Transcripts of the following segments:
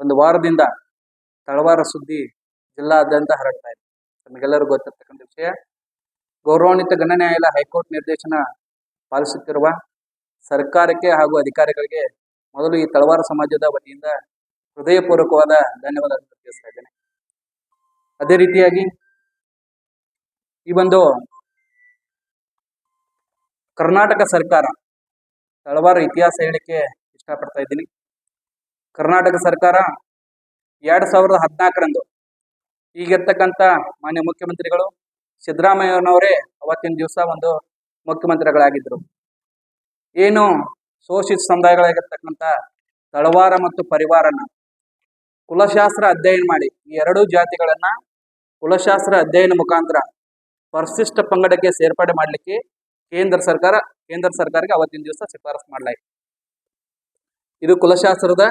ಒಂದು ವಾರದಿಂದ ತಳವಾರ ಸುದ್ದಿ ಜಿಲ್ಲಾದ್ಯಂತ ಹರಡ್ತಾ ಇದೆ. ನಮಗೆಲ್ಲರೂ ಗೊತ್ತಿರ್ತಕ್ಕಂಥ ವಿಷಯ. ಗೌರವಾನ್ವಿತ ಗಣ ನ್ಯಾಯಾಲಯ ಹೈಕೋರ್ಟ್ ನಿರ್ದೇಶನ ಪಾಲಿಸುತ್ತಿರುವ ಸರ್ಕಾರಕ್ಕೆ ಹಾಗೂ ಅಧಿಕಾರಿಗಳಿಗೆ ಮೊದಲು ಈ ತಳವಾರ ಸಮಾಜದ ವತಿಯಿಂದ ಹೃದಯಪೂರ್ವಕವಾದ ಧನ್ಯವಾದ ತಿಳಿಸ್ತಾ ಇದ್ದೇನೆ. ಅದೇ ರೀತಿಯಾಗಿ ಈ ಒಂದು ಕರ್ನಾಟಕ ಸರ್ಕಾರ ತಳವಾರ ಇತಿಹಾಸ ಹೇಳಿಕೆ ಇಷ್ಟಪಡ್ತಾ ಇದ್ದೀನಿ. ಕರ್ನಾಟಕ ಸರ್ಕಾರ 2014ರಂದು ಈಗಿರ್ತಕ್ಕಂಥ ಮಾನ್ಯ ಮುಖ್ಯಮಂತ್ರಿಗಳು ಸಿದ್ದರಾಮಯ್ಯನವರೇ ಅವತ್ತಿನ ದಿವಸ ಒಂದು ಮುಖ್ಯಮಂತ್ರಿಗಳಾಗಿದ್ದರು. ಏನು ಶೋಷಿತ ಸಮುದಾಯಗಳಾಗಿರ್ತಕ್ಕಂಥ ತಳವಾರ ಮತ್ತು ಪರಿವಾರನ ಕುಲಶಾಸ್ತ್ರ ಅಧ್ಯಯನ ಮಾಡಿ ಈ ಎರಡೂ ಜಾತಿಗಳನ್ನ ಕುಲಶಾಸ್ತ್ರ ಅಧ್ಯಯನ ಮುಖಾಂತರ ಪರಿಶಿಷ್ಟ ಪಂಗಡಕ್ಕೆ ಸೇರ್ಪಡೆ ಮಾಡಲಿಕ್ಕೆ ಕೇಂದ್ರ ಸರ್ಕಾರಕ್ಕೆ ಅವತ್ತಿನ ದಿವಸ ಶಿಫಾರಸು ಮಾಡಲಾಯಿತು. ಇದು ಕುಲಶಾಸ್ತ್ರದ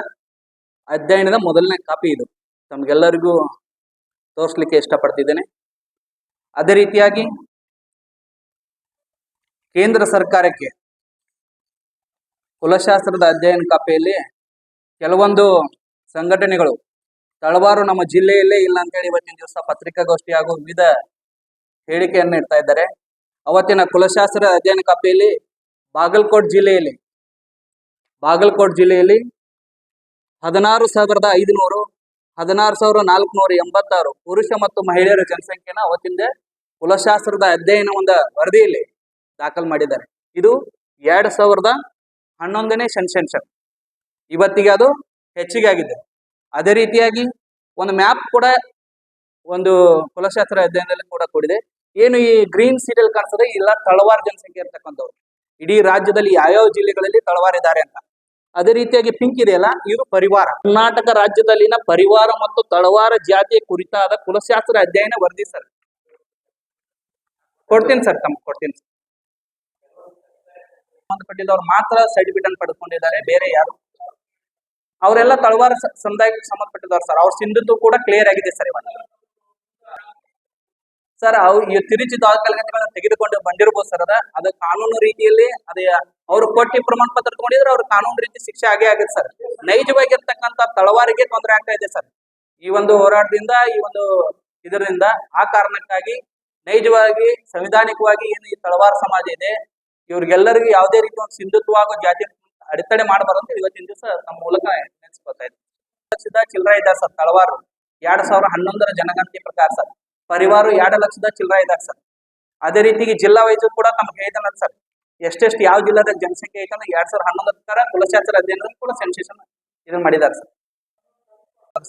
ಅಧ್ಯಯನದ ಮೊದಲನೇ ಕಾಪಿ. ಇದು ತಮಗೆಲ್ಲರಿಗೂ ತೋರಿಸ್ಲಿಕ್ಕೆ ಇಷ್ಟಪಡ್ತಿದ್ದೇನೆ. ಅದೇ ರೀತಿಯಾಗಿ ಕೇಂದ್ರ ಸರ್ಕಾರಕ್ಕೆ ಕುಲಶಾಸ್ತ್ರದ ಅಧ್ಯಯನ ಕಾಪಿಯಲ್ಲಿ ಕೆಲವೊಂದು ಸಂಘಟನೆಗಳು ತಳವಾರು ನಮ್ಮ ಜಿಲ್ಲೆಯಲ್ಲೇ ಇಲ್ಲ ಅಂತೇಳಿ ಇವತ್ತಿನ ದಿವಸ ಪತ್ರಿಕಾಗೋಷ್ಠಿ ಹಾಗೂ ವಿವಿಧ ಹೇಳಿಕೆಯನ್ನು ಇಡ್ತಾ ಇದ್ದಾರೆ. ಅವತ್ತಿನ ಕುಲಶಾಸ್ತ್ರ ಅಧ್ಯಯನ ಕಾಪಿಯಲ್ಲಿ ಬಾಗಲಕೋಟ್ ಜಿಲ್ಲೆಯಲ್ಲಿ 16,500 16,486 ಪುರುಷ ಮತ್ತು ಮಹಿಳೆಯರ ಜನಸಂಖ್ಯೆನ ಅವತ್ತಿಂದ ಕುಲಶಾಸ್ತ್ರದ ಅಧ್ಯಯನ ಒಂದು ವರದಿಯಲ್ಲಿ ದಾಖಲು ಮಾಡಿದ್ದಾರೆ. ಇದು 2011ನೇ ಸೆನ್ಸಸ್. ಇವತ್ತಿಗೆ ಅದು ಹೆಚ್ಚಿಗೆ ಆಗಿದೆ. ಅದೇ ರೀತಿಯಾಗಿ ಒಂದು ಮ್ಯಾಪ್ ಕೂಡ ಒಂದು ಕುಲಶಾಸ್ತ್ರ ಅಧ್ಯಯನದಲ್ಲಿ ಕೂಡ ಕೂಡಿದೆ. ಏನು ಈ ಗ್ರೀನ್ ಸೀಟಲ್ಲಿ ಕಾಣಿಸ್ತದೆ ಇಲ್ಲ ತಳವಾರ ಜನಸಂಖ್ಯೆ ಇರ್ತಕ್ಕಂಥವ್ರು ಇಡೀ ರಾಜ್ಯದಲ್ಲಿ ಯಾವ್ಯಾವ ಜಿಲ್ಲೆಗಳಲ್ಲಿ ತಳವಾರ ಇದ್ದಾರೆ ಅಂತ. ಅದೇ ರೀತಿಯಾಗಿ ಪಿಂಕ್ ಇದೆಯಲ್ಲ, ಇದು ಪರಿವಾರ. ಕರ್ನಾಟಕ ರಾಜ್ಯದಲ್ಲಿನ ಪರಿವಾರ ಮತ್ತು ತಳವಾರ ಜಾತಿಯ ಕುರಿತಾದ ಕುಲಶಾಸ್ತ್ರ ಅಧ್ಯಯನ ವರದಿ ಸರ್. ಕೊಡ್ತೀನಿ ಸರ್, ಕೊಡ್ತೀನಿ ಸರ್. ಸಂಬಂಧಪಟ್ಟಿದ್ದವ್ರು ಮಾತ್ರ ಸರ್ಟಿಫಿಕೇಟ್ ಅನ್ನು ಪಡೆದುಕೊಂಡಿದ್ದಾರೆ, ಬೇರೆ ಯಾರು. ಅವರೆಲ್ಲ ತಳವಾರ ಸಮುದಾಯಕ್ಕೆ ಸಂಬಂಧಪಟ್ಟಿದ್ದವ್ರು ಸರ್. ಅವ್ರ ಸಿಂಧುತ್ವ ಕೂಡ ಕ್ಲಿಯರ್ ಆಗಿದೆ ಸರ್. ಇವಾಗ ಸರ್ ಈ ತಿರುಚಿ ದಾಖಲೆಗಳನ್ನು ತೆಗೆದುಕೊಂಡು ಬಂದಿರಬಹುದು ಸರ್. ಅದು ಕಾನೂನು ರೀತಿಯಲ್ಲಿ ಅದೇ ಅವರು ಕೊಟ್ಟಿ ಪ್ರಮಾಣ ಪತ್ರ ತಗೊಂಡಿದ್ರೆ ಅವ್ರ ಕಾನೂನು ರೀತಿ ಶಿಕ್ಷೆ ಆಗೇ ಆಗಿದೆ ಸರ್. ನೈಜವಾಗಿರ್ತಕ್ಕಂಥ ತಳವಾರಿಗೆ ತೊಂದರೆ ಆಗ್ತಾ ಇದೆ ಸರ್ ಈ ಒಂದು ಹೋರಾಟದಿಂದ, ಈ ಒಂದು ಇದರಿಂದ. ಆ ಕಾರಣಕ್ಕಾಗಿ ನೈಜವಾಗಿ ಸಂವಿಧಾನಿಕವಾಗಿ ಏನು ಈ ತಳವಾರ ಸಮಾಜ ಇದೆ ಇವ್ರಿಗೆಲ್ಲರಿಗೂ ಯಾವುದೇ ರೀತಿ ಒಂದು ಸಿಂಧುತ್ವ ಹಾಗೂ ಜಾತಿ ಅಡೆತಡೆ ಮಾಡಬಾರ್ದು ಅಂತ ಇವತ್ತಿನ ದಿವಸ ನಮ್ಮ ಮೂಲಕ ನೆನೆಸ್ಕೊತಾ ಇದ್ದಾರೆ. ಚಿಲ್ಲರೆ ಇದ್ದಾರೆ ಸರ್ ತಳವಾರು. 2011ರ ಜನಗಣತಿ ಪ್ರಕಾರ ಸರ್. ಪರಿವಾರ 2 ಲಕ್ಷದ ಚಿಲ್ಲರೆ ಇದ್ದಾರೆ ಸರ್. ಅದೇ ರೀತಿಗೆ ಜಿಲ್ಲಾ ವೈಸ್ ಕೂಡ ತಮ್ಗೆ ಹೇಳಿದಾನ ಸರ್, ಎಷ್ಟೆಷ್ಟು ಯಾವ ಜಿಲ್ಲಾದ ಜನಸಂಖ್ಯೆ ಐತಂದ್ರೆ 2011 ಪ್ರಕಾರ ಕುಲಶಾಸ್ತ್ರ ಅಧ್ಯಯನದಲ್ಲಿ ಕೂಡ ಸೆನ್ಸೇಷನ್ ಇದನ್ನ ಮಾಡಿದ್ದಾರೆ ಸರ್.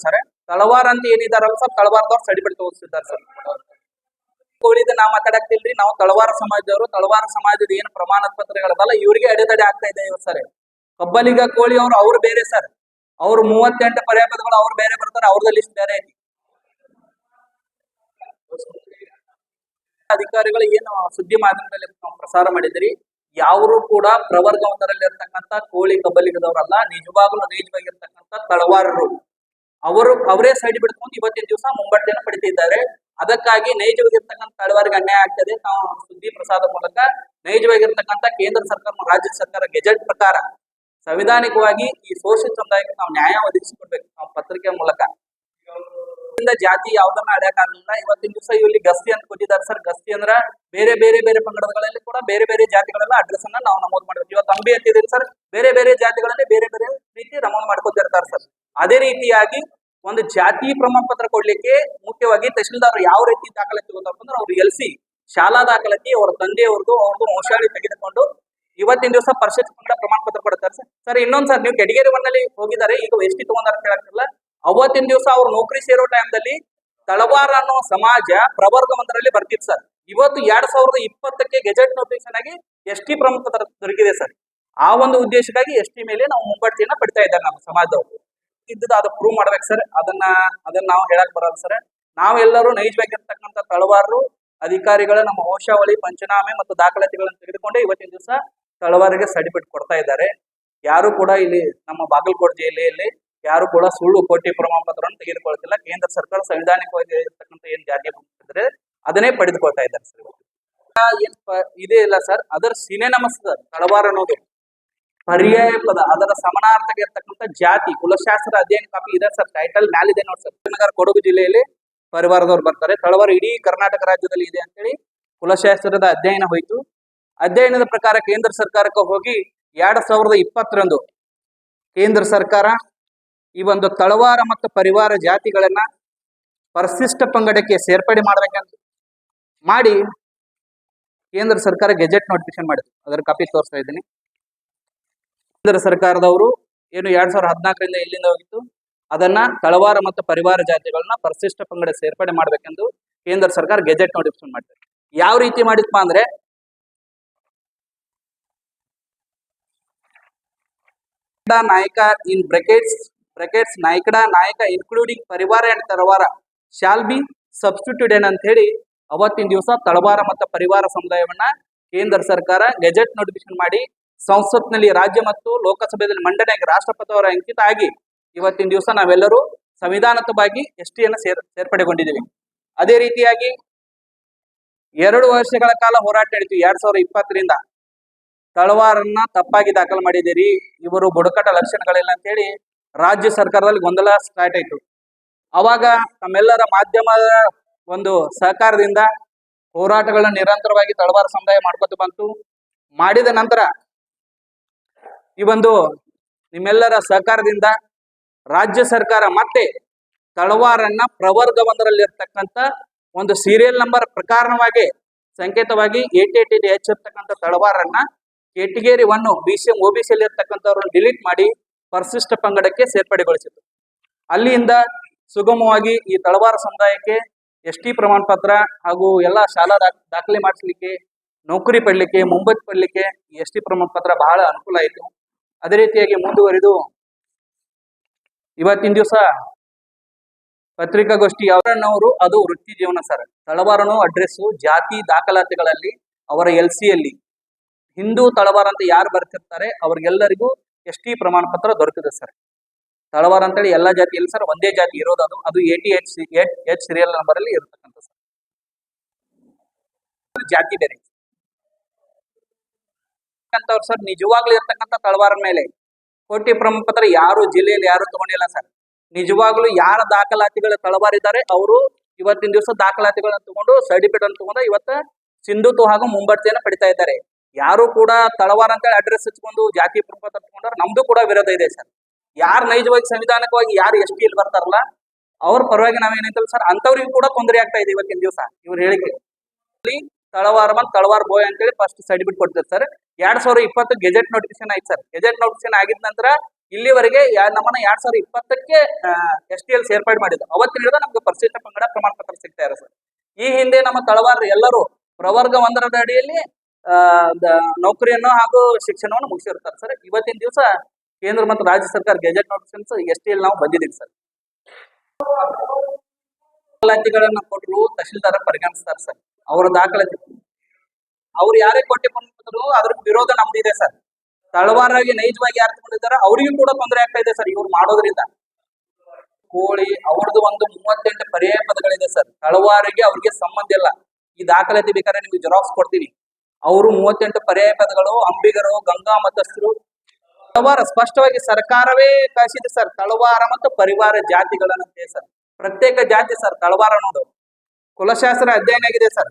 ಸರ್ ತಳವಾರ ಅಂತ ಏನಿದಾರಲ್ಲ ಸರ್, ತಳವಾರದವ್ರು ಸರ್ಟಿಫಿಕೇಟ್ ತೋರಿಸಿದ್ದಾರೆ ಸರ್. ಉಳಿದ ನಾವು ಮಾತಾಡಕ್ತಿಲ್ರಿ, ನಾವು ತಳವಾರ ಸಮಾಜದವರು. ತಳವಾರ ಸಮಾಜದ ಏನು ಪ್ರಮಾಣ ಪತ್ರಗಳದಲ್ಲ ಇವರಿಗೆ ಅಡೆತಡೆ ಆಗ್ತಾ ಇದೆ ಇವತ್ತು ಸರ್. ಕಬ್ಬಲಿಗ ಕೋಳಿ ಅವ್ರು ಬೇರೆ ಸರ್. ಅವ್ರು 38 ಪರ್ಯಾಪದಗಳು ಅವ್ರು ಬೇರೆ ಬರ್ತಾರೆ, ಅವ್ರದ್ದು ಲಿಸ್ಟ್ ಬೇರೆ ಐತಿ. ಅಧಿಕಾರಿಗಳು ಏನು ಸುದ್ದಿ ಮಾಧ್ಯಮದಲ್ಲಿ ಪ್ರಸಾರ ಮಾಡಿದ್ರಿ, ಯಾರು ಕೂಡ ಪ್ರವರ್ಗ ಒಂದರಲ್ಲಿ ಇರ್ತಕ್ಕಂಥ ಕೋಳಿ ಕಬ್ಬಲಿಗದವರಲ್ಲ. ನಿಜವಾಗ್ಲೂ ನೈಜವಾಗಿರ್ತಕ್ಕಂಥ ತಳವಾರರು ಅವರೇ ಸೈಡ್ ಬಿಡ್ಕೊಂಡು ಇವತ್ತಿನ ದಿವಸ ಮುಂಬಡ್ತಿಯನ್ನು ಪಡಿತಿದ್ದಾರೆ. ಅದಕ್ಕಾಗಿ ನೈಜವಾಗಿರ್ತಕ್ಕಂಥ ತಳವಾರಿಗೆ ಅನ್ಯಾಯ ಆಗ್ತದೆ. ನಾವು ಸುದ್ದಿ ಪ್ರಸಾದ ಮೂಲಕ ನೈಜವಾಗಿರ್ತಕ್ಕಂಥ ಕೇಂದ್ರ ಸರ್ಕಾರ ರಾಜ್ಯ ಸರ್ಕಾರ ಗೆಜೆಟ್ ಪ್ರಕಾರ ಸಂವಿಧಾನಿಕವಾಗಿ ಈ ಶೋಷಿತ ಸಮುದಾಯಕ್ಕೆ ನಾವು ನ್ಯಾಯ ಒದಗಿಸಿಕೊಡ್ಬೇಕು ನಾವು ಪತ್ರಿಕೆ ಮೂಲಕ. ಜಾತಿ ಯಾವ್ದನ್ನ ಅಡ್ಯಾಕಾಗಲಿಲ್ಲ. ಇವತ್ತಿನ ದಿವಸ ಇಲ್ಲಿ ಗಸ್ತಿ ಅಂತ ಕೊಟ್ಟಿದ್ದಾರೆ ಸರ್. ಗಸ್ತಿ ಅಂದ್ರ ಬೇರೆ ಪಂಗಡಗಳಲ್ಲಿ ಕೂಡ ಬೇರೆ ಜಾತಿಗಳೆಲ್ಲ ಅಡ್ರೆಸ್ ಅನ್ನ ನಾವು ನಮೂದು ಮಾಡ್ಬೇಕು. ಇವತ್ತು ಅಂಬಿ ಅಂತಿದ್ದೀರಿ ಸರ್, ಬೇರೆ ಜಾತಿಗಳಲ್ಲಿ ಬೇರೆ ರೀತಿ ನಮೂದು ಮಾಡ್ಕೊತಿರ್ತಾರೆ ಸರ್. ಅದೇ ರೀತಿಯಾಗಿ ಒಂದು ಜಾತಿ ಪ್ರಮಾಣ ಪತ್ರ ಕೊಡ್ಲಿಕ್ಕೆ ಮುಖ್ಯವಾಗಿ ತಹಶೀಲ್ದಾರ್ ಯಾವ ರೀತಿ ದಾಖಲಾತಿ ತಗೋತಾರ ಅಂದ್ರೆ ಅವ್ರು LC ಶಾಲಾ ದಾಖಲಾತಿ ಅವ್ರ ತಂದೆಯವ್ರದ್ದು ಅವ್ರದ್ದು ವಂಶಾವಳಿ ತೆಗೆದುಕೊಂಡು ಇವತ್ತಿನ ದಿವಸ ಪರಿಶಿಷ್ಟ ಪಂಗಡ ಪ್ರಮಾಣ ಪತ್ರ ಕೊಡ್ತಾರೆ ಸರ್. ಸರ್ ಇನ್ನೊಂದ್ ಸರ್, ನೀವು ಕೆಟಗರಿ 1ನಲ್ಲಿ ಹೋಗಿದ್ದಾರೆ, ಈಗ ಎಷ್ಟಿ ತಗೊಂಡಾರ ಕೇಳಕ್ತಿಲ್ಲ. ಅವತ್ತಿನ ದಿವಸ ಅವ್ರು ನೌಕರಿ ಸೇರೋ ಟೈಮ್ದಲ್ಲಿ ತಳವಾರ ಅನ್ನೋ ಸಮಾಜ ಪ್ರವರ್ಗ 1ರಲ್ಲಿ ಬರ್ತಿತ್ತು ಸರ್. ಇವತ್ತು 2020ಕ್ಕೆ ಗೆಜೆಟ್ ನೋಟಿಫಿಕೇಶನ್ ಆಗಿ ST ಪ್ರಮಾಣ ಪತ್ರ ದೊರಕಿದೆ ಸರ್. ಆ ಒಂದು ಉದ್ದೇಶಕ್ಕಾಗಿ ST ಮೇಲೆ ನಾವು ಮುಂಬಡ್ತಿಯನ್ನ ಪಡಿತಾ ಇದ್ದಾರೆ ನಮ್ಮ ಸಮಾಜದವರು. ಇದ್ದದ್ದು ಅದು ಪ್ರೂವ್ ಮಾಡ್ಬೇಕು ಸರ್. ಅದನ್ನ ನಾವು ಹೇಳಕ್ ಬರಲ್ಲ ಸರ್. ನಾವೆಲ್ಲರೂ ನೈಜವಾಗಿರ್ತಕ್ಕಂಥ ತಳವಾರರು ಅಧಿಕಾರಿಗಳ ನಮ್ಮ ವಂಶಾವಳಿ ಪಂಚನಾಮೆ ಮತ್ತು ದಾಖಲಾತಿಗಳನ್ನು ತೆಗೆದುಕೊಂಡೇ ಇವತ್ತಿನ ದಿವಸ ತಳವಾರಿಗೆ ಸರ್ಟಿಫಿಕೇಟ್ ಕೊಡ್ತಾ ಇದ್ದಾರೆ. ಯಾರು ಕೂಡ ಇಲ್ಲಿ ನಮ್ಮ ಬಾಗಲಕೋಟೆ ಜಿಲ್ಲೆಯಲ್ಲಿ ಯಾರು ಕೂಡ ಸುಳ್ಳು ಕೋಟಿ ಪ್ರಮಾಣ ಪತ್ರವನ್ನು ತೆಗೆದುಕೊಳ್ತಿಲ್ಲ. ಕೇಂದ್ರ ಸರ್ಕಾರ ಸಂವಿಧಾನಿಕವಾಗಿ ಇರ್ತಕ್ಕಂಥ ಏನ್ ಜಾತಿ ಇದ್ರೆ ಅದನ್ನೇ ಪಡೆದುಕೊಳ್ತಾ ಇದ್ದಾರೆ ಸರ್. ಏನ್ ಇದೇ ಇಲ್ಲ ಸರ್, ಅದರ ಸಿನೆನಮಸ್ ತಳವಾರ ಅನ್ನೋದು ಪರ್ಯಾಯ ಪದ ಅದರ ಸಮಾನಾರ್ಥಕ ಇರ್ತಕ್ಕಂಥ ಜಾತಿ ಕುಲಶಾಸ್ತ್ರ ಅಧ್ಯಯನ ಕಾಪಿ ಇದೆ ಸರ್. ಟೈಟಲ್ ಮ್ಯಾಲಿದೆ ನೋಡಿ ಸರ್. ನಗರ ಕೊಡಗು ಜಿಲ್ಲೆಯಲ್ಲಿ ಪರಿವಾರದವ್ರು ಬರ್ತಾರೆ. ತಳವಾರ ಇಡೀ ಕರ್ನಾಟಕ ರಾಜ್ಯದಲ್ಲಿ ಇದೆ ಅಂತೇಳಿ ಕುಲಶಾಸ್ತ್ರದ ಅಧ್ಯಯನ ಹೋಯ್ತು. ಅಧ್ಯಯನದ ಪ್ರಕಾರ ಕೇಂದ್ರ ಸರ್ಕಾರಕ್ಕೆ ಹೋಗಿ 2020 ಕೇಂದ್ರ ಸರ್ಕಾರ ಈ ಒಂದು ತಳವಾರ ಮತ್ತು ಪರಿವಾರ ಜಾತಿಗಳನ್ನ ಪರಿಶಿಷ್ಟ ಪಂಗಡಕ್ಕೆ ಸೇರ್ಪಡೆ ಮಾಡ್ಬೇಕಂತ ಮಾಡಿ ಕೇಂದ್ರ ಸರ್ಕಾರ ಗೆಜೆಟ್ ನೋಟಿಫಿಕೇಶನ್ ಮಾಡಿದ್ರು. ಅದರ ಕಾಪಿ ತೋರಿಸ್ತಾ ಇದ್ದೀನಿ. ಕೇಂದ್ರ ಸರ್ಕಾರದವರು ಏನು 2014 ಎಲ್ಲಿಂದ ಹೋಗಿತ್ತು ಅದನ್ನ ತಳವಾರ ಮತ್ತು ಪರಿವಾರ ಜಾತಿಗಳನ್ನ ಪರಿಶಿಷ್ಟ ಪಂಗಡ ಸೇರ್ಪಡೆ ಮಾಡ್ಬೇಕೆಂದು ಕೇಂದ್ರ ಸರ್ಕಾರ ಗೆಜೆಟ್ ನೋಟಿಫಿಕೇಶನ್ ಮಾಡಿದ್ರು. ಯಾವ ರೀತಿ ಮಾಡಿದ್ಪ ಅಂದ್ರೆ ನಾಯಕ ಇನ್ ಬ್ರೆಕೆಟ್ಸ್ ನಾಯಕಡ ನಾಯಕ ಇನ್ಕ್ಲೂಡಿಂಗ್ ಪರಿವಾರ ಅಂಡ್ ತಳವಾರ ಶಾಲ್ ಬಿ ಸಬ್ಸ್ಟಿಟ್ಯೂಟೆಡ್ ಅಂತ ಹೇಳಿ ಅವತ್ತಿನ ದಿವಸ ತಳವಾರ ಮತ್ತು ಪರಿವಾರ ಸಮುದಾಯವನ್ನ ಕೇಂದ್ರ ಸರ್ಕಾರ ಗೆಜೆಟ್ ನೋಟಿಫಿಕೇಶನ್ ಮಾಡಿ ಸಂಸತ್ನಲ್ಲಿ ರಾಜ್ಯ ಮತ್ತು ಲೋಕಸಭೆಯಲ್ಲಿ ಮಂಡನೆಗೆ ರಾಷ್ಟ್ರಪತಿ ಅವರ ಅಂಕಿತ ಆಗಿ ಇವತ್ತಿನ ದಿವಸ ನಾವೆಲ್ಲರೂ ಸಂವಿಧಾನಬದ್ಧವಾಗಿ ಎಸ್ಟಿಯನ್ನು ಸೇರ್ಪಡೆಗೊಂಡಿದ್ದೀವಿ. ಅದೇ ರೀತಿಯಾಗಿ 2 ವರ್ಷಗಳ ಕಾಲ ಹೋರಾಟ ನಡೆಯಿತು. 2020 ತಳವಾರನ್ನ ತಪ್ಪಾಗಿ ದಾಖಲು ಮಾಡಿದ್ದೀರಿ, ಇವರು ಬುಡಕಟ್ಟ ಲಕ್ಷಣಗಳಿಲ್ಲ ಅಂತ ಹೇಳಿ ರಾಜ್ಯ ಸರ್ಕಾರದಲ್ಲಿ ಗೊಂದಲ ಸ್ಟಾರ್ಟ್ ಆಯ್ತು. ಅವಾಗ ತಮ್ಮೆಲ್ಲರ ಮಾಧ್ಯಮದ ಒಂದು ಸಹಕಾರದಿಂದ ಹೋರಾಟಗಳನ್ನ ನಿರಂತರವಾಗಿ ತಳವಾರ ಸಮುದಾಯ ಮಾಡ್ಕೊತ ಬಂತು. ಮಾಡಿದ ನಂತರ ಈ ಒಂದು ನಿಮ್ಮೆಲ್ಲರ ಸಹಕಾರದಿಂದ ರಾಜ್ಯ ಸರ್ಕಾರ ಮತ್ತೆ ತಳವಾರನ್ನ ಪ್ರವರ್ಗ 1ರಲ್ಲಿರ್ತಕ್ಕಂಥ ಒಂದು ಸೀರಿಯಲ್ ನಂಬರ್ ಪ್ರಕಾರವಾಗಿ ಸಂಕೇತವಾಗಿ 88 ಹೆಚ್ಚಿರ್ತಕ್ಕಂಥ ತಳವಾರನ್ನ ಕೆಟಗರಿ 1 BCM OBC ಅಲ್ಲಿ ಇರ್ತಕ್ಕಂಥವ್ರನ್ನ ಡಿಲೀಟ್ ಮಾಡಿ ಪರಿಶಿಷ್ಟ ಪಂಗಡಕ್ಕೆ ಸೇರ್ಪಡೆಗೊಳಿಸಿತು. ಅಲ್ಲಿಂದ ಸುಗಮವಾಗಿ ಈ ತಳವಾರ ಸಮುದಾಯಕ್ಕೆ ST ಪ್ರಮಾಣ ಪತ್ರ ಹಾಗೂ ಎಲ್ಲ ಶಾಲಾ ದಾಖಲೆ ಮಾಡಿಸ್ಲಿಕ್ಕೆ, ನೌಕರಿ ಪಡ್ಲಿಕ್ಕೆ, ಮುಂಬತ್ತು ಪಡ್ಲಿಕ್ಕೆ ಈ ST ಪ್ರಮಾಣ ಪತ್ರ ಬಹಳ ಅನುಕೂಲ ಆಯಿತು. ಅದೇ ರೀತಿಯಾಗಿ ಮುಂದುವರಿದು ಇವತ್ತಿನ ದಿವಸ ಪತ್ರಿಕಾಗೋಷ್ಠಿ ಅವರನ್ನವರು ಅದು ವೃತ್ತಿ ಜೀವನ ಸರ್. ತಳವಾರನು ಅಡ್ರೆಸ್ಸು ಜಾತಿ ದಾಖಲಾತಿಗಳಲ್ಲಿ ಅವರ LCಯಲ್ಲಿ ಹಿಂದೂ ತಳವಾರ ಅಂತ ಯಾರು ಬರ್ತಿರ್ತಾರೆ ಅವ್ರಿಗೆಲ್ಲರಿಗೂ ST ಪ್ರಮಾಣ ಪತ್ರ ದೊರಕಿದೆ ಸರ್. ತಳವಾರ ಅಂತೇಳಿ ಎಲ್ಲ ಜಾತಿ ಇಲ್ಲ ಸರ್, ಒಂದೇ ಜಾತಿ ಇರೋದು ಅದು 88H ಸೀರಿಯಲ್ ನಂಬರ್ ಅಲ್ಲಿ ಇರತಕ್ಕಂಥ ಸರ್. ಜಾತಿ ಬೇರೆ ಅಂತವ್ರು ಸರ್ ನಿಜವಾಗ್ಲೂ ಇರ್ತಕ್ಕಂಥ ತಳವಾರ ಮೇಲೆ ಕೋಟಿ ಪ್ರಮಾಣ ಪತ್ರ ಯಾರು ಜಿಲ್ಲೆಯಲ್ಲಿ ಯಾರು ತಗೊಂಡಿಲ್ಲ ಸರ್. ನಿಜವಾಗ್ಲೂ ಯಾರ ದಾಖಲಾತಿಗಳ ತಳವಾರ ಇದ್ದಾರೆ ಅವರು ಇವತ್ತಿನ ದಿವಸ ದಾಖಲಾತಿಗಳನ್ನ ತಗೊಂಡು ಸರ್ಟಿಫಿಕೇಟ್ ಅನ್ನು ತಗೊಂಡು ಇವತ್ತು ಸಿಂಧುತ್ವ ಹಾಗೂ ಮುಂಬಡ್ತಿಯನ್ನ ಪಡಿತಾ ಇದ್ದಾರೆ. ಯಾರು ಕೂಡ ತಳವಾರ ಅಂತೇಳಿ ಅಡ್ರೆಸ್ ಹಚ್ಕೊಂಡು ಜಾತಿ ಪ್ರಮಾಣ ಪತ್ರ ತಗೊಂಡ್ರೆ ನಮ್ದು ಕೂಡ ವಿರೋಧ ಇದೆ ಸರ್. ಯಾರು ನೈಜವಾಗಿ ಸಂವಿಧಾನಿಕವಾಗಿ ಯಾರು ST ಇಲ್ಲಿ ಬರ್ತಾರಲ್ಲ ಅವ್ರ ಪರವಾಗಿ ನಾವೇನೈತಲ್ಲ ಸರ್ ಅಂತವ್ರಿಗೂ ಕೂಡ ತೊಂದರೆ ಆಗ್ತಾ ಇದೆ ಇವತ್ತಿನ ದಿವಸ. ಇವ್ರ ಹೇಳಿಕೆ ತಳವಾರ ಬಂದ್ ತಳವಾರ ಬೋಯ್ ಅಂತೇಳಿ ಫಸ್ಟ್ ಸರ್ಟಿಫಿಕೇಟ್ ಕೊಡ್ತಾರೆ ಸರ್. 2020 ಗೆಜೆಟ್ ನೋಟಿಫಿಕೇಶನ್ ಆಯ್ತು ಸರ್. ಗೆಜೆಟ್ ನೋಟಿಫಿಕೇಶನ್ ಆಗಿದ ನಂತರ ಇಲ್ಲಿವರೆಗೆ ನಮ್ಮನ್ನ 2020ಕ್ಕೆ STಯಲ್ಲಿ ಸೇರ್ಪಡೆ ಮಾಡಿದ್ರು. ಅವತ್ತಿನ ನಮ್ಗೆ ಪರಿಶಿಷ್ಟ ಪಂಗಡ ಪ್ರಮಾಣ ಪತ್ರ ಸಿಗ್ತಾ ಇದೆ ಸರ್. ಈ ಹಿಂದೆ ನಮ್ಮ ತಳವಾರ ಎಲ್ಲರೂ ಪ್ರವರ್ಗ 1ರ ಅಡಿಯಲ್ಲಿ ನೌಕರಿಯನ್ನು ಹಾಗೂ ಶಿಕ್ಷಣವನ್ನು ಮುಗಿಸಿರ್ತಾರೆ ಸರ್. ಇವತ್ತಿನ ದಿವಸ ಕೇಂದ್ರ ಮತ್ತು ರಾಜ್ಯ ಸರ್ಕಾರ ಗೆಜೆಟ್ ನೋಟಿಫಿಕೇಶನ್ STಯಲ್ಲಿ ನಾವು ಬಂದಿದ್ದೀವಿ ಸರ್. ದಾಖಲಾತಿಗಳನ್ನ ಕೊಟ್ಟರು ತಹಶೀಲ್ದಾರ ಪರಿಗಣಿಸ್ತಾರೆ ಸರ್. ಅವರ ದಾಖಲಾತಿ ಅವ್ರು ಯಾರೇ ಕೊಟ್ಟೆ ಬಂದ್ರು ಅದ್ರ ವಿರೋಧ ನಮ್ದಿದೆ ಸರ್. ತಳವಾರಾಗಿ ನೈಜವಾಗಿ ಯಾರು ತಗೊಂಡಿದ್ದಾರೆ ಅವರಿಗೂ ಕೂಡ ತೊಂದರೆ ಆಗ್ತಾ ಇದೆ ಸರ್ ಇವ್ರು ಮಾಡೋದ್ರಿಂದ. ಕೋಳಿ ಅವ್ರದ್ದು ಒಂದು 38 ಪರ್ಯಾಯ ಪದಗಳಿದೆ ಸರ್. ತಳವಾರಿಗೆ ಅವ್ರಿಗೆ ಸಂಬಂಧ ಇಲ್ಲ. ಈ ದಾಖಲಾತಿ ಬೇಕಾದ್ರೆ ನಿಮ್ಗೆ ಜೆರಾಕ್ಸ್ ಕೊಡ್ತೀನಿ. ಅವರು 38 ಪರ್ಯಾಯ ಪದಗಳು ಅಂಬಿಗರು, ಗಂಗಾ ಮತಸ್ಥರು, ತಳವಾರ ಸ್ಪಷ್ಟವಾಗಿ ಸರ್ಕಾರವೇ ಕಳಿಸಿದೆ ಸರ್. ತಳವಾರ ಮತ್ತು ಪರಿವಾರ ಜಾತಿಗಳನ್ನಂತೆ ಸರ್. ಪ್ರತ್ಯೇಕ ಜಾತಿ ಸರ್ ತಳವಾರ ಅನ್ನೋದು. ಕುಲಶಾಸ್ತ್ರ ಅಧ್ಯಯನ ಆಗಿದೆ ಸರ್.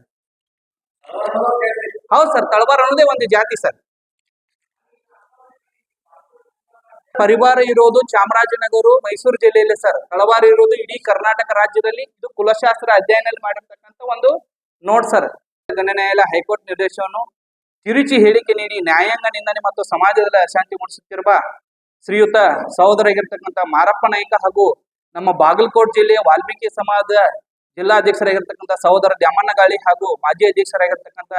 ಹೌದು ಸರ್, ತಳವಾರ ಅನ್ನೋದೇ ಒಂದು ಜಾತಿ ಸರ್. ಪರಿವಾರ ಇರೋದು ಚಾಮರಾಜನಗರ ಮೈಸೂರು ಜಿಲ್ಲೆಯಲ್ಲಿ ಸರ್. ತಳವಾರ ಇರೋದು ಇಡೀ ಕರ್ನಾಟಕ ರಾಜ್ಯದಲ್ಲಿ. ಇದು ಕುಲಶಾಸ್ತ್ರ ಅಧ್ಯಯನದಲ್ಲಿ ಮಾಡಿರ್ತಕ್ಕಂಥ ಒಂದು ನೋಟ್ ಸರ್. ನ್ಯಾಯಾಲಯ ಹೈಕೋರ್ಟ್ ನಿರ್ದೇಶನವನ್ನು ತಿರುಚಿ ಹೇಳಿಕೆ ನೀಡಿ ನ್ಯಾಯಾಂಗ ನಿಂದನೆ ಮತ್ತು ಸಮಾಜದಲ್ಲಿ ಅಶಾಂತಿ ಮೂಡಿಸುತ್ತಿರುವ ಶ್ರೀಯುತ ಸಹೋದರಾಗಿರ್ತಕ್ಕಂಥ ಮಾರಪ್ಪ ನಾಯ್ಕ ಹಾಗೂ ನಮ್ಮ ಬಾಗಲಕೋಟೆ ಜಿಲ್ಲೆಯ ವಾಲ್ಮೀಕಿ ಸಮಾಜದ ಜಿಲ್ಲಾಧ್ಯಕ್ಷರಾಗಿರ್ತಕ್ಕಂಥ ಸಹೋದರ ದ್ಯಾಮಣ್ಣಗಾಳಿ ಹಾಗೂ ಮಾಜಿ ಅಧ್ಯಕ್ಷರಾಗಿರ್ತಕ್ಕಂಥ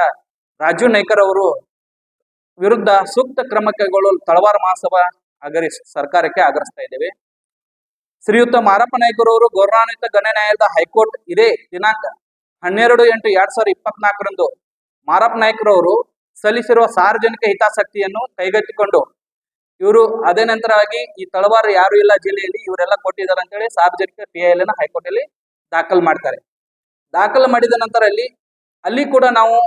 ರಾಜು ನಾಯ್ಕರ್ ಅವರು ವಿರುದ್ಧ ಸೂಕ್ತ ಕ್ರಮ ಕೈಗೊಳ್ಳಲು ತಳವಾರ ಮಹಾಸಭಾ ಸರ್ಕಾರಕ್ಕೆ ಆಗ್ರಹಿಸ್ತಾ ಇದ್ದೇವೆ. ಶ್ರೀಯುತ ಮಾರಪ್ಪ ನಾಯ್ಕರವರು ಗೌರವಾನ್ವಿತ ಘನ ನ್ಯಾಯಾಲಯದ ಹೈಕೋರ್ಟ್ ಇದೇ ದಿನಾಂಕ 12/8/2024 ಮಾರಪ್ಪ ನಾಯ್ಕರವರು ಸಲ್ಲಿಸಿರುವ ಸಾರ್ವಜನಿಕ ಹಿತಾಸಕ್ತಿಯನ್ನು ಕೈಗೆತ್ತಿಕೊಂಡು ಇವರು ಅದೇ ನಂತರವಾಗಿ ಈ ತಳವಾರ ಯಾರು ಇಲ್ಲ ಜಿಲ್ಲೆಯಲ್ಲಿ ಇವರೆಲ್ಲ ಕೊಟ್ಟಿದ್ದಾರೆ ಅಂತೇಳಿ ಸಾರ್ವಜನಿಕ PIL ಹೈಕೋರ್ಟ್ ಅಲ್ಲಿ ದಾಖಲು ಮಾಡ್ತಾರೆ. ದಾಖಲು ಮಾಡಿದ ನಂತರ ಅಲ್ಲಿ ಕೂಡ ನಾವು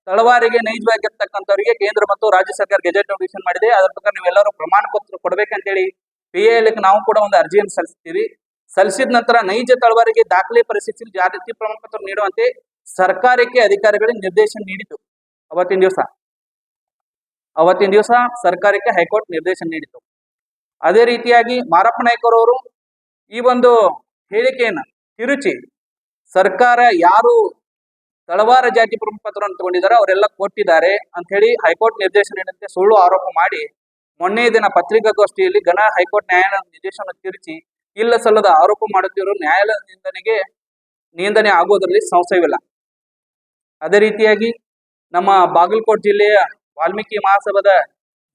ತಳವಾರಿಗೆ ನೈಜವಾಗಿರ್ತಕ್ಕಂಥವರಿಗೆ ಕೇಂದ್ರ ಮತ್ತು ರಾಜ್ಯ ಸರ್ಕಾರ ಗೆಜೆಟ್ ನೋಟಿಫಿಕೇಶನ್ ಮಾಡಿದೆ. ಅದರ ಪ್ರಕಾರ ನೀವೆಲ್ಲರೂ ಪ್ರಮಾಣ ಪತ್ರ ಕೊಡ್ಬೇಕಂತೇಳಿ PAL ನಾವು ಕೂಡ ಒಂದು ಅರ್ಜಿಯನ್ನು ಸಲ್ಲಿಸ್ತೀವಿ. ಸಲ್ಲಿಸಿದ ನಂತರ ನೈಜ ತಳವಾರಿಗೆ ದಾಖಲೆ ಪರಿಶೀಲಿಸಿ ಜಾತಿ ಪ್ರಮಾಣ ಪತ್ರ ನೀಡುವಂತೆ ಸರ್ಕಾರಕ್ಕೆ ಅಧಿಕಾರಿಗಳಿಗೆ ನಿರ್ದೇಶನ ನೀಡಿತು. ಅವತ್ತಿನ ದಿವಸ ಸರ್ಕಾರಕ್ಕೆ ಹೈಕೋರ್ಟ್ ನಿರ್ದೇಶನ ನೀಡಿತು. ಅದೇ ರೀತಿಯಾಗಿ ಮಾರಪ್ಪ ನಾಯ್ಕರವರು ಈ ಒಂದು ಹೇಳಿಕೆಯನ್ನು ತಿರುಚಿ ಸರ್ಕಾರ ಯಾರು ತಳವಾರ ಜಾತಿ ಪ್ರಮಾಣ ಪತ್ರವನ್ನು ತಗೊಂಡಿದ್ದಾರೆ ಅವರೆಲ್ಲ ಕೊಟ್ಟಿದ್ದಾರೆ ಅಂತ ಹೇಳಿ ಹೈಕೋರ್ಟ್ ನಿರ್ದೇಶನ ನೀಡುವಂತೆ ಸುಳ್ಳು ಆರೋಪ ಮಾಡಿ ಮೊನ್ನೆ ದಿನ ಪತ್ರಿಕಾಗೋಷ್ಠಿಯಲ್ಲಿ ಘನ ಹೈಕೋರ್ಟ್ ನ್ಯಾಯಾಲಯ ನಿರ್ದೇಶನ ತಿರುಚಿ ಇಲ್ಲ ಸಲ್ಲದ ಆರೋಪ ಮಾಡುತ್ತಿರುವ ನ್ಯಾಯಾಲಯ ನಿಂದನೆ ಆಗುವುದರಲ್ಲಿ ಸಂಶಯವಿಲ್ಲ. ಅದೇ ರೀತಿಯಾಗಿ ನಮ್ಮ ಬಾಗಲಕೋಟೆ ಜಿಲ್ಲೆಯ ವಾಲ್ಮೀಕಿ ಮಹಾಸಭಾದ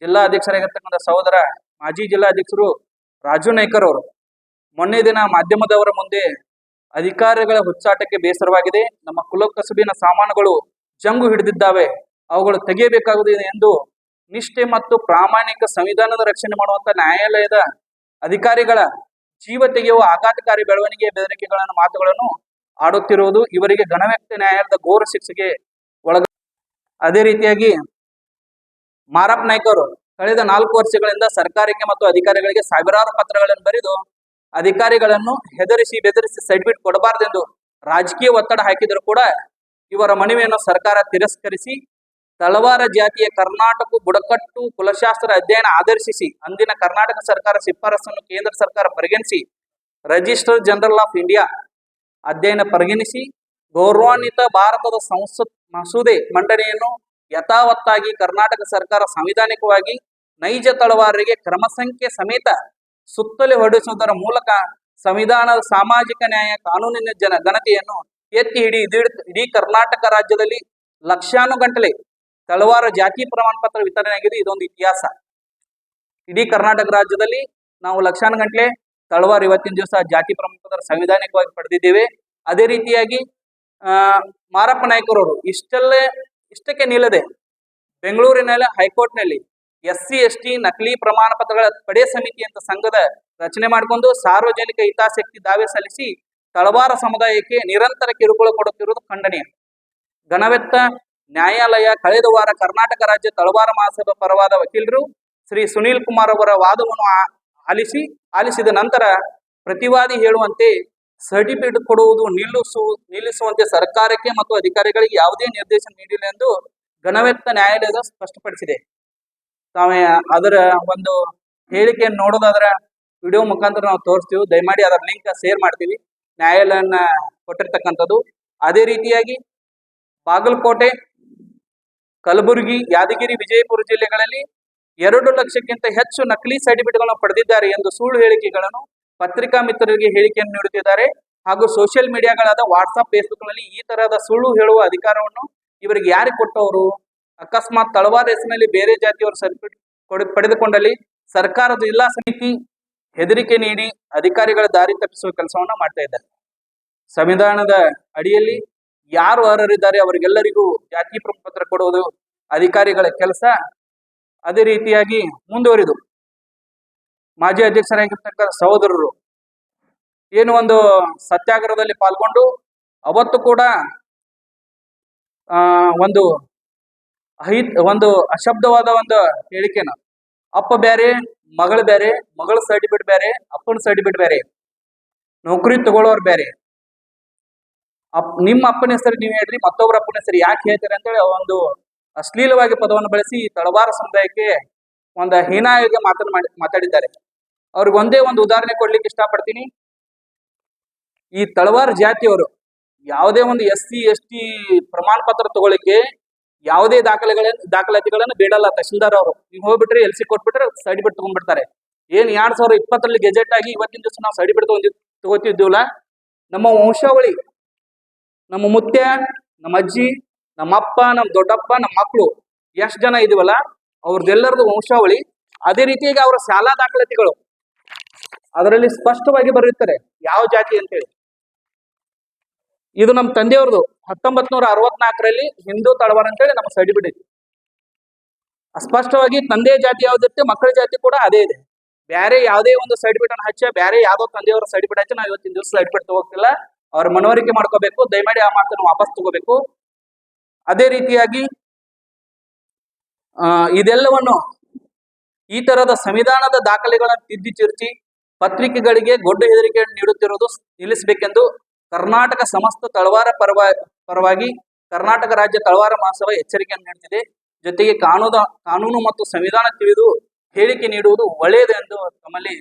ಜಿಲ್ಲಾ ಅಧ್ಯಕ್ಷರಾಗಿರ್ತಕ್ಕಂಥ ಸಹೋದರ ಮಾಜಿ ಜಿಲ್ಲಾಧ್ಯಕ್ಷರು ರಾಜು ನಾಯ್ಕರ್ ಅವರು ಮೊನ್ನೆ ದಿನ ಮಾಧ್ಯಮದವರ ಮುಂದೆ ಅಧಿಕಾರಿಗಳ ಹುಚ್ಚಾಟಕ್ಕೆ ಬೇಸರವಾಗಿದೆ, ನಮ್ಮ ಕುಲಕಸುಬಿನ ಸಾಮಾನುಗಳು ಜಂಗು ಹಿಡಿದಿದ್ದಾವೆ, ಅವುಗಳು ತೆಗೆಯಬೇಕಾಗುತ್ತದೆ ಎಂದು ನಿಷ್ಠೆ ಮತ್ತು ಪ್ರಾಮಾಣಿಕ ಸಂವಿಧಾನದ ರಕ್ಷಣೆ ಮಾಡುವಂತ ನ್ಯಾಯಾಲಯದ ಅಧಿಕಾರಿಗಳ ಜೀವ ತೆಗೆಯುವ ಆಘಾತಕಾರಿ ಬೆಳವಣಿಗೆಯ ಬೆದರಿಕೆಗಳನ್ನು ಮಾತುಗಳನ್ನು ಆಡುತ್ತಿರುವುದು ಇವರಿಗೆ ಗಣವ್ಯಕ್ತಿ ನ್ಯಾಯಾಲಯದ ಘೋರ ಶಿಕ್ಷೆಗೆ ಒಳಗ. ಅದೇ ರೀತಿಯಾಗಿ ಮಾರಪ್ಪ ನಾಯ್ಕರು ಕಳೆದ 4 ವರ್ಷಗಳಿಂದ ಸರ್ಕಾರಕ್ಕೆ ಮತ್ತು ಅಧಿಕಾರಿಗಳಿಗೆ ಸಾವಿರಾರು ಪತ್ರಗಳನ್ನು ಬರೆದು ಅಧಿಕಾರಿಗಳನ್ನು ಹೆದರಿಸಿ ಬೆದರಿಸಿ ಸರ್ಟಿಫಿಕೇಟ್ ಕೊಡಬಾರದೆಂದು ರಾಜಕೀಯ ಒತ್ತಡ ಹಾಕಿದರೂ ಕೂಡ ಇವರ ಮನವಿಯನ್ನು ಸರ್ಕಾರ ತಿರಸ್ಕರಿಸಿ ತಳವಾರ ಜಾತಿಯ ಕರ್ನಾಟಕ ಬುಡಕಟ್ಟು ಕುಲಶಾಸ್ತ್ರ ಅಧ್ಯಯನ ಆಧರಿಸಿ ಅಂದಿನ ಕರ್ನಾಟಕ ಸರ್ಕಾರ ಶಿಫಾರಸನ್ನು ಕೇಂದ್ರ ಸರ್ಕಾರ ಪರಿಗಣಿಸಿ ರಿಜಿಸ್ಟರ್ ಜನರಲ್ ಆಫ್ ಇಂಡಿಯಾ ಅಧ್ಯಯನ ಪರಿಗಣಿಸಿ ಗೌರವಾನ್ವಿತ ಭಾರತದ ಸಂಸತ್ ಮಸೂದೆ ಮಂಡನೆಯನ್ನು ಯಥಾವತ್ತಾಗಿ ಕರ್ನಾಟಕ ಸರ್ಕಾರ ಸಂವಿಧಾನಿಕವಾಗಿ ನೈಜ ತಳವಾರರಿಗೆ ಕ್ರಮ ಸಂಖ್ಯೆ ಸಮೇತ ಸುತ್ತಲೇ ಹೊರಡಿಸುವುದರ ಮೂಲಕ ಸಂವಿಧಾನದ ಸಾಮಾಜಿಕ ನ್ಯಾಯ ಕಾನೂನಿನ ಘನತೆಯನ್ನು ಎತ್ತಿ ಇಡೀ ಕರ್ನಾಟಕ ರಾಜ್ಯದಲ್ಲಿ ಲಕ್ಷಾನುಗಟ್ಟಲೆ ತಳವಾರ ಜಾತಿ ಪ್ರಮಾಣ ಪತ್ರ ವಿತರಣೆ ಆಗಿದೆ. ಇದೊಂದು ಇತಿಹಾಸ. ಇಡೀ ಕರ್ನಾಟಕ ರಾಜ್ಯದಲ್ಲಿ ನಾವು ಲಕ್ಷಾನುಗಟ್ಟಲೆ ತಳವಾರ ಇವತ್ತಿನ ದಿವಸ ಜಾತಿ ಪ್ರಮಾಣ ಪತ್ರ ಸಂವಿಧಾನಿಕವಾಗಿ ಪಡೆದಿದ್ದೇವೆ. ಅದೇ ರೀತಿಯಾಗಿ ಮಾರಪ್ಪ ನಾಯ್ಕರವರು ಇಷ್ಟಕ್ಕೆ ನಿಲ್ಲದೆ ಬೆಂಗಳೂರಿನಲ್ಲಿ ಹೈಕೋರ್ಟ್ನಲ್ಲಿ SC/ST ನಕಲಿ ಪ್ರಮಾಣ ಪತ್ರಗಳ ಪಡೆ ಸಮಿತಿ ಅಂತ ಸಂಘದ ರಚನೆ ಮಾಡಿಕೊಂಡು ಸಾರ್ವಜನಿಕ ಹಿತಾಸಕ್ತಿ ದಾವೆ ಸಲ್ಲಿಸಿ ತಳವಾರ ಸಮುದಾಯಕ್ಕೆ ನಿರಂತರ ಕಿರುಕುಳ ಕೊಡುತ್ತಿರುವುದು ಖಂಡನೀಯ. ಗಣವೆತ್ತ ನ್ಯಾಯಾಲಯ ಕಳೆದ ವಾರ ಕರ್ನಾಟಕ ರಾಜ್ಯ ತಳವಾರ ಮಹಾಸಭಾ ಪರವಾದ ವಕೀಲರು ಶ್ರೀ ಸುನೀಲ್ ಕುಮಾರ್ ಅವರ ವಾದವನ್ನು ಆಲಿಸಿದ ನಂತರ ಪ್ರತಿವಾದಿ ಹೇಳುವಂತೆ ಸರ್ಟಿಫಿಕೇಟ್ ಕೊಡುವುದು ನಿಲ್ಲಿಸುವಂತೆ ಸರ್ಕಾರಕ್ಕೆ ಮತ್ತು ಅಧಿಕಾರಿಗಳಿಗೆ ಯಾವುದೇ ನಿರ್ದೇಶನ ನೀಡಿಲ್ಲ ಎಂದು ಗಣವೆತ್ತ ನ್ಯಾಯಾಲಯದ ಸ್ಪಷ್ಟಪಡಿಸಿದೆ. ತಾವೇ ಅದರ ಒಂದು ಹೇಳಿಕೆಯನ್ನು ನೋಡೋದಾದ್ರೆ ವಿಡಿಯೋ ಮುಖಾಂತರ ನಾವು ತೋರಿಸ್ತೀವಿ. ದಯಮಾಡಿ ಅದರ ಲಿಂಕ್ ಶೇರ್ ಮಾಡ್ತೀವಿ, ನ್ಯಾಯಾಲಯನ ಕೊಟ್ಟಿರ್ತಕ್ಕಂಥದ್ದು. ಅದೇ ರೀತಿಯಾಗಿ ಬಾಗಲಕೋಟೆ, ಕಲಬುರಗಿ, ಯಾದಗಿರಿ, ವಿಜಯಪುರ ಜಿಲ್ಲೆಗಳಲ್ಲಿ 2 ಲಕ್ಷಕ್ಕಿಂತ ಹೆಚ್ಚು ನಕಲಿ ಸರ್ಟಿಫಿಕೇಟ್ಗಳನ್ನು ಪಡೆದಿದ್ದಾರೆ ಎಂದು ಸುಳ್ಳು ಹೇಳಿಕೆಗಳನ್ನು ಪತ್ರಿಕಾ ಮಿತ್ರರಿಗೆ ಹೇಳಿಕೆಯನ್ನು ನೀಡುತ್ತಿದ್ದಾರೆ. ಹಾಗೂ ಸೋಷಿಯಲ್ ಮೀಡಿಯಾಗಳಾದ ವಾಟ್ಸ್ಆಪ್, ಫೇಸ್ಬುಕ್ನಲ್ಲಿ ಈ ತರಹದ ಸುಳ್ಳು ಹೇಳುವ ಅಧಿಕಾರವನ್ನು ಇವರಿಗೆ ಯಾರಿಗೆ ಕೊಟ್ಟವರು? ಅಕಸ್ಮಾತ್ ತಳವಾರ ಹೆಸರಿನಲ್ಲಿ ಬೇರೆ ಜಾತಿಯವರು ಸರ್ಟಿಫಿಕೇಟ್ ಪಡೆದುಕೊಂಡಲ್ಲಿ ಸರ್ಕಾರದ ಜಿಲ್ಲಾ ಸಮಿತಿ ಹೆದರಿಕೆ ನೀಡಿ ಅಧಿಕಾರಿಗಳ ದಾರಿ ತಪ್ಪಿಸುವ ಕೆಲಸವನ್ನ ಮಾಡ್ತಾ ಇದ್ದಾರೆ. ಸಂವಿಧಾನದ ಅಡಿಯಲ್ಲಿ ಯಾರು ಅರ್ಹರಿದ್ದಾರೆ ಅವರಿಗೆಲ್ಲರಿಗೂ ಜಾತಿ ಪ್ರಮಾಣ ಪತ್ರ ಕೊಡುವುದು ಅಧಿಕಾರಿಗಳ ಕೆಲಸ. ಅದೇ ರೀತಿಯಾಗಿ ಮುಂದುವರಿದು ಮಾಜಿ ಅಧ್ಯಕ್ಷರಾಗಿರ್ತಕ್ಕಂಥ ಸಹೋದರರು ಏನು ಒಂದು ಸತ್ಯಾಗ್ರಹದಲ್ಲಿ ಪಾಲ್ಗೊಂಡು ಅವತ್ತು ಕೂಡ ಒಂದು ಅಶಬ್ದವಾದ ಒಂದು ಹೇಳಿಕೆನ ಅಪ್ಪ ಬೇರೆ ಮಗಳು ಬೇರೆ, ಮಗಳ ಸರ್ಟಿಫಿಕೇಟ್ ಬೇರೆ, ಅಪ್ಪನ ಸರ್ಟಿಫಿಕೇಟ್ ಬೇರೆ, ನೌಕರಿ ತಗೊಳ್ಳೋರು ಬೇರೆ, ನಿಮ್ಮ ಅಪ್ಪನ ಹೆಸರು ನೀವು ಹೇಳ್ರಿ, ಮತ್ತೊಬ್ಬರ ಅಪ್ಪನ ಹೆಸರು ಯಾಕೆ ಹೇಳ್ತೀರಿ ಅಂತೇಳಿ ಒಂದು ಅಶ್ಲೀಲವಾಗಿ ಪದವನ್ನು ಬಳಸಿ ತಳವಾರ ಸಮುದಾಯಕ್ಕೆ ಒಂದು ಹೀನಾಯವಾಗಿ ಮಾತಾಡಿದ್ದಾರೆ. ಅವ್ರಿಗೆ ಒಂದೇ ಒಂದು ಉದಾಹರಣೆ ಕೊಡ್ಲಿಕ್ಕೆ ಇಷ್ಟಪಡ್ತೀನಿ. ಈ ತಳವಾರ ಜಾತಿಯವರು ಯಾವುದೇ ಒಂದು SC/ST ಪ್ರಮಾಣ ಪತ್ರ ತಗೊಳ್ಳಿಕ್ಕೆ ಯಾವುದೇ ದಾಖಲಾತಿಗಳನ್ನು ಬೇಡಲ್ಲ. ತಹಶೀಲ್ದಾರ್ ಅವರು ನೀವು ಹೋಗ್ಬಿಟ್ರೆ LC ಕೊಟ್ಬಿಟ್ರೆ ಸರ್ಟಿಫಿಕೇಟ್ ತಗೊಂಡ್ಬಿಡ್ತಾರೆ. ಏನ್ 2020 ಗೆಜೆಟ್ ಆಗಿ ಇವತ್ತಿನ ದಿವಸ ನಾವು ಸರ್ಟಿಫಿಕೇಟ್ ತಗೋತಿದ್ದೀವಲ್ಲ, ನಮ್ಮ ವಂಶಾವಳಿ, ನಮ್ಮ ಮುತ್ಯ, ನಮ್ಮ ಅಜ್ಜಿ, ನಮ್ಮ ಅಪ್ಪ, ನಮ್ಮ ದೊಡ್ಡಪ್ಪ, ನಮ್ಮ ಮಕ್ಕಳು ಎಷ್ಟು ಜನ ಇದೀವಲ್ಲ ಅವ್ರದ್ದೆಲ್ಲರದು ವಂಶಾವಳಿ. ಅದೇ ರೀತಿಯಾಗಿ ಅವರ ಶಾಲಾ ದಾಖಲಾತಿಗಳು ಅದರಲ್ಲಿ ಸ್ಪಷ್ಟವಾಗಿ ಬರೆಯುತ್ತಾರೆ ಯಾವ ಜಾತಿ ಅಂತೇಳಿ. ಇದು ನಮ್ಮ ತಂದೆಯವ್ರದ್ದು 1964ರಲ್ಲಿ ಹಿಂದೂ ತಳವಾರ ಅಂತೇಳಿ ನಮ್ಮ ಸರ್ಟಿಫಿಕೇಟ್ ಐತಿ. ಸ್ಪಷ್ಟವಾಗಿ ತಂದೆ ಜಾತಿ ಯಾವ್ದಿರುತ್ತೆ ಮಕ್ಕಳ ಜಾತಿ ಕೂಡ ಅದೇ ಇದೆ. ಬೇರೆ ಯಾವುದೇ ಒಂದು ಸರ್ಟಿಫಿಕೇಟ್ ಹಚ್ಚ ಬೇರೆ ಯಾವ್ದೋ ತಂದೆಯವರ ಸರ್ಟಿಫಿಕೇಟ್ ಹಚ್ಚ ನಾವು ಇವತ್ತಿನ ದಿವಸ ಸರ್ಟಿಫಿಕೇಟ್ ತಗೋತಿಲ್ಲ. ಅವ್ರ ಮನವರಿಕೆ ಮಾಡ್ಕೋಬೇಕು. ದಯಮಾಡಿ ಆ ಮಾತನ್ನು ವಾಪಸ್ ತಗೋಬೇಕು. ಅದೇ ರೀತಿಯಾಗಿ ಇದೆಲ್ಲವನ್ನು ಈ ತರದ ಸಂವಿಧಾನದ ದಾಖಲೆಗಳನ್ನು ತಿದ್ದಿ ತಿರುಚಿ ಪತ್ರಿಕೆಗಳಿಗೆ ಗೊಡ್ಡು ಹೆದರಿಕೆಯನ್ನು ನೀಡುತ್ತಿರುವುದು ನಿಲ್ಲಿಸಬೇಕೆಂದು ಕರ್ನಾಟಕ ಸಮಸ್ತ ತಳವಾರ ಪರವಾಗಿ ಕರ್ನಾಟಕ ರಾಜ್ಯ ತಳವಾರ ಮಹಾಸಭಾ ಎಚ್ಚರಿಕೆಯನ್ನು ನೀಡುತ್ತಿದೆ. ಜೊತೆಗೆ ಕಾನೂನು ಮತ್ತು ಸಂವಿಧಾನ ತಿಳಿದು ಹೇಳಿಕೆ ನೀಡುವುದು ಒಳ್ಳೆಯದು ಎಂದು ತಮ್ಮಲ್ಲಿ